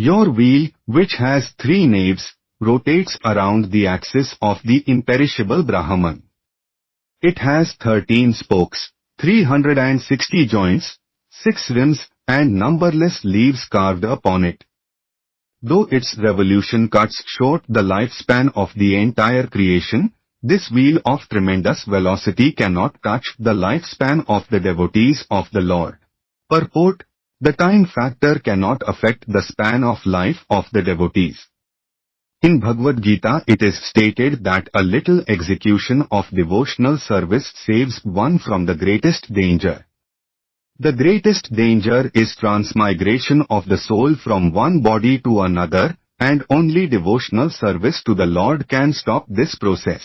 Your wheel, which has 3 naves, rotates around the axis of the imperishable Brahman. It has 13 spokes, 360 joints, 6 rims, and numberless leaves carved upon it. Though its revolution cuts short the lifespan of the entire creation, this wheel of tremendous velocity cannot touch the lifespan of the devotees of the Lord. Purport: the time factor cannot affect the span of life of the devotees. In Bhagavad Gita it is stated that a little execution of devotional service saves one from the greatest danger. The greatest danger is transmigration of the soul from one body to another, and only devotional service to the Lord can stop this process.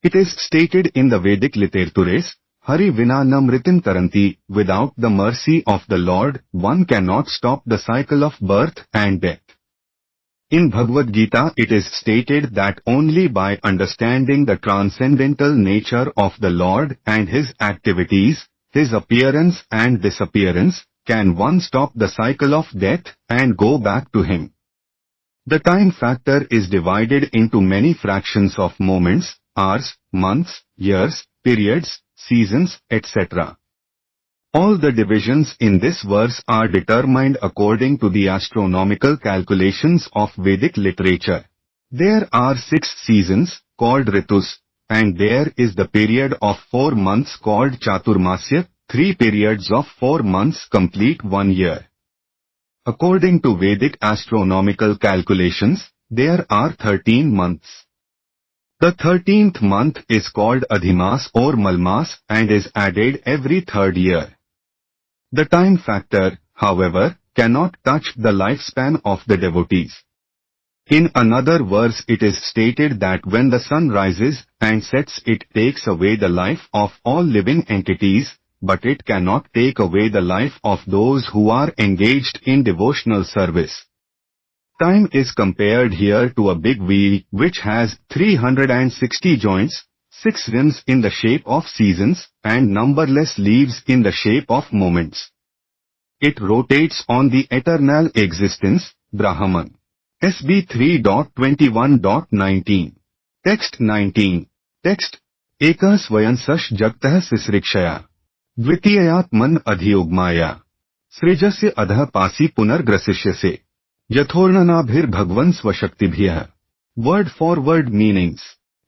It is stated in the Vedic literatures, Hari vina namritim taranti, without the mercy of the Lord, one cannot stop the cycle of birth and death. In Bhagavad Gita it is stated that only by understanding the transcendental nature of the Lord and His activities, His appearance and disappearance, can one stop the cycle of death and go back to Him. The time factor is divided into many fractions of moments, hours, months, years, periods, seasons, etc. All the divisions in this verse are determined according to the astronomical calculations of Vedic literature. There are 6 seasons, called Ritus, and there is the period of 4 months called Chaturmasya, 3 periods of 4 months complete 1 year. According to Vedic astronomical calculations, there are 13 months. The 13th month is called Adhimas or Malmas and is added every 3rd year. The time factor, however, cannot touch the lifespan of the devotees. In another verse it is stated that when the sun rises and sets it takes away the life of all living entities, but it cannot take away the life of those who are engaged in devotional service. Time is compared here to a big wheel which has 360 joints, 6 rims in the shape of seasons, and numberless leaves in the shape of moments. It rotates on the eternal existence, Brahman. SB 3.21.19. Text 19. Text. Ekah swayansash jagtah sisrikshaya. Dvitiyayatman adhiyogmaya. Srijasya adha pasi punargrasishyase. Yathornanabhir bhagwan swashaktibhyah. Word for word meanings.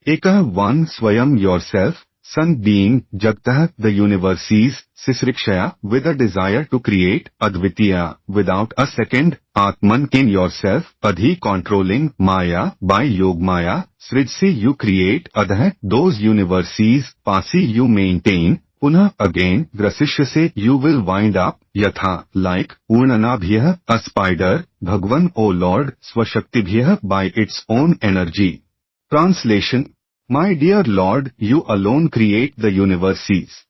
Ekah one swayam yourself, sun being, jagtah the universes, sisrikshaya with a desire to create, advitiya without a second, atman in yourself, adhi controlling, maya by yogmaya, srijsi you create, adha those universes, pasi you maintain, punah again, grasishyase you will wind up, yatha like, urnanabhyah a spider, bhagwan O Lord, swashaktibhyah by its own energy. Translation. My dear Lord, you alone create the universes.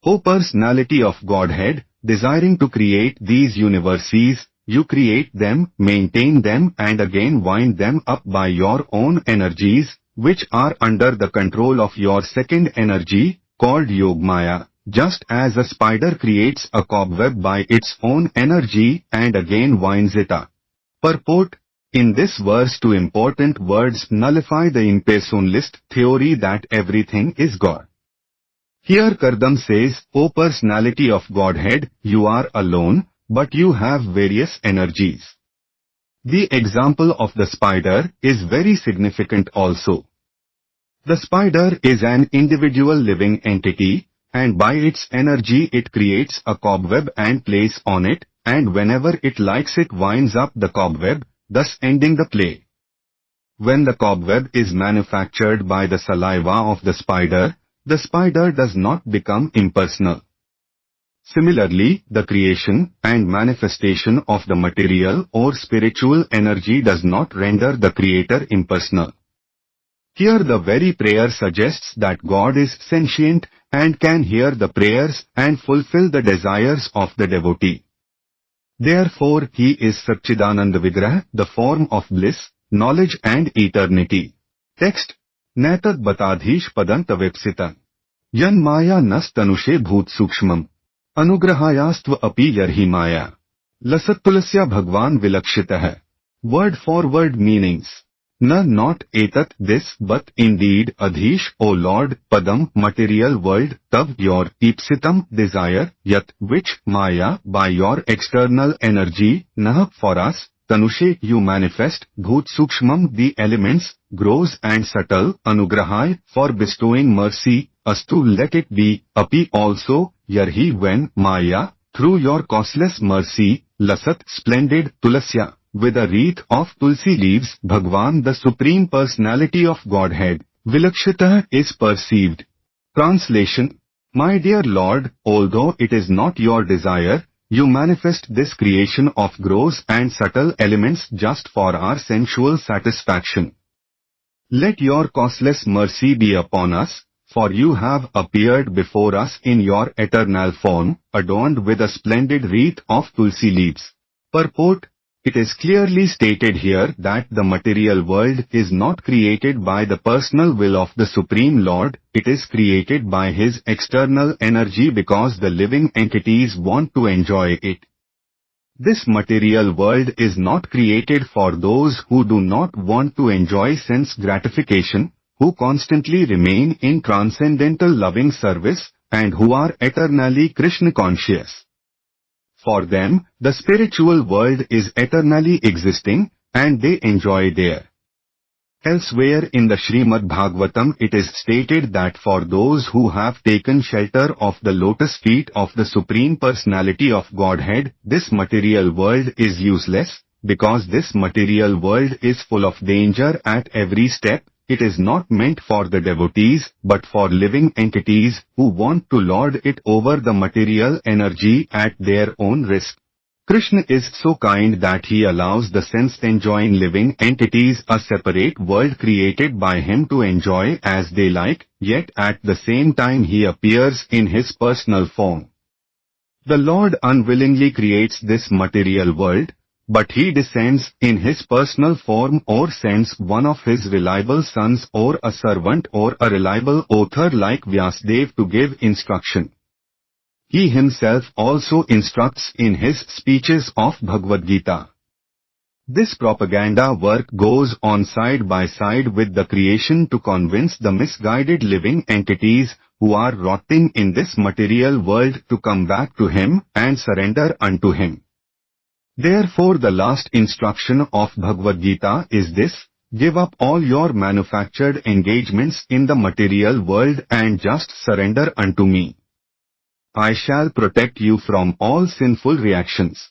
O Personality of Godhead, desiring to create these universes, you create them, maintain them and again wind them up by your own energies, which are under the control of your second energy, called Yogmaya, just as a spider creates a cobweb by its own energy and again winds it up. Purport. In this verse two important words nullify the impersonalist theory that everything is God. Here Kardam says, O Personality of Godhead, you are alone, but you have various energies. The example of the spider is very significant also. The spider is an individual living entity, and by its energy it creates a cobweb and plays on it, and whenever it likes it winds up the cobweb, thus ending the play. When the cobweb is manufactured by the saliva of the spider does not become impersonal. Similarly, the creation and manifestation of the material or spiritual energy does not render the creator impersonal. Here the very prayer suggests that God is sentient and can hear the prayers and fulfill the desires of the devotee. Therefore, He is Satchidananda Vigraha, the form of bliss, knowledge and eternity. Text. Naitad batadhish padantavipsitan. Yan maya nas tanushe bhoot sukshmam. Anugrahayastva api yarhi maya. लसत् तुलस्या भगवान विलक्षितः. Word for word meanings. No, not etat this, but indeed adhish, O Lord, padam material world, tav your ipsitam desire, yat which maya by your external energy, nah for us, tanushe you manifest, bhut sukshmam the elements, gross and subtle, anugrahai for bestowing mercy, astu let it be, api also, yarhi when maya, through your causeless mercy, lasat splendid tulasya. With a wreath of tulsi leaves, Bhagwan the Supreme Personality of Godhead, Vilakshitah is perceived. Translation. My dear Lord, although it is not your desire, you manifest this creation of gross and subtle elements just for our sensual satisfaction. Let your causeless mercy be upon us, for you have appeared before us in your eternal form, adorned with a splendid wreath of tulsi leaves. Purport. It is clearly stated here that the material world is not created by the personal will of the Supreme Lord, it is created by His external energy because the living entities want to enjoy it. This material world is not created for those who do not want to enjoy sense gratification, who constantly remain in transcendental loving service, and who are eternally Krishna conscious. For them, the spiritual world is eternally existing, and they enjoy there. Elsewhere in the Srimad Bhagavatam it is stated that for those who have taken shelter of the lotus feet of the Supreme Personality of Godhead, this material world is useless, because this material world is full of danger at every step. It is not meant for the devotees, but for living entities who want to lord it over the material energy at their own risk. Krishna is so kind that he allows the sense-enjoying living entities a separate world created by him to enjoy as they like, yet at the same time he appears in his personal form. The Lord unwillingly creates this material world, but he descends in his personal form or sends one of his reliable sons or a servant or a reliable author like Vyasdev to give instruction. He himself also instructs in his speeches of Bhagavad Gita. This propaganda work goes on side by side with the creation to convince the misguided living entities who are rotting in this material world to come back to him and surrender unto him. Therefore the last instruction of Bhagavad Gita is this: give up all your manufactured engagements in the material world and just surrender unto me. I shall protect you from all sinful reactions.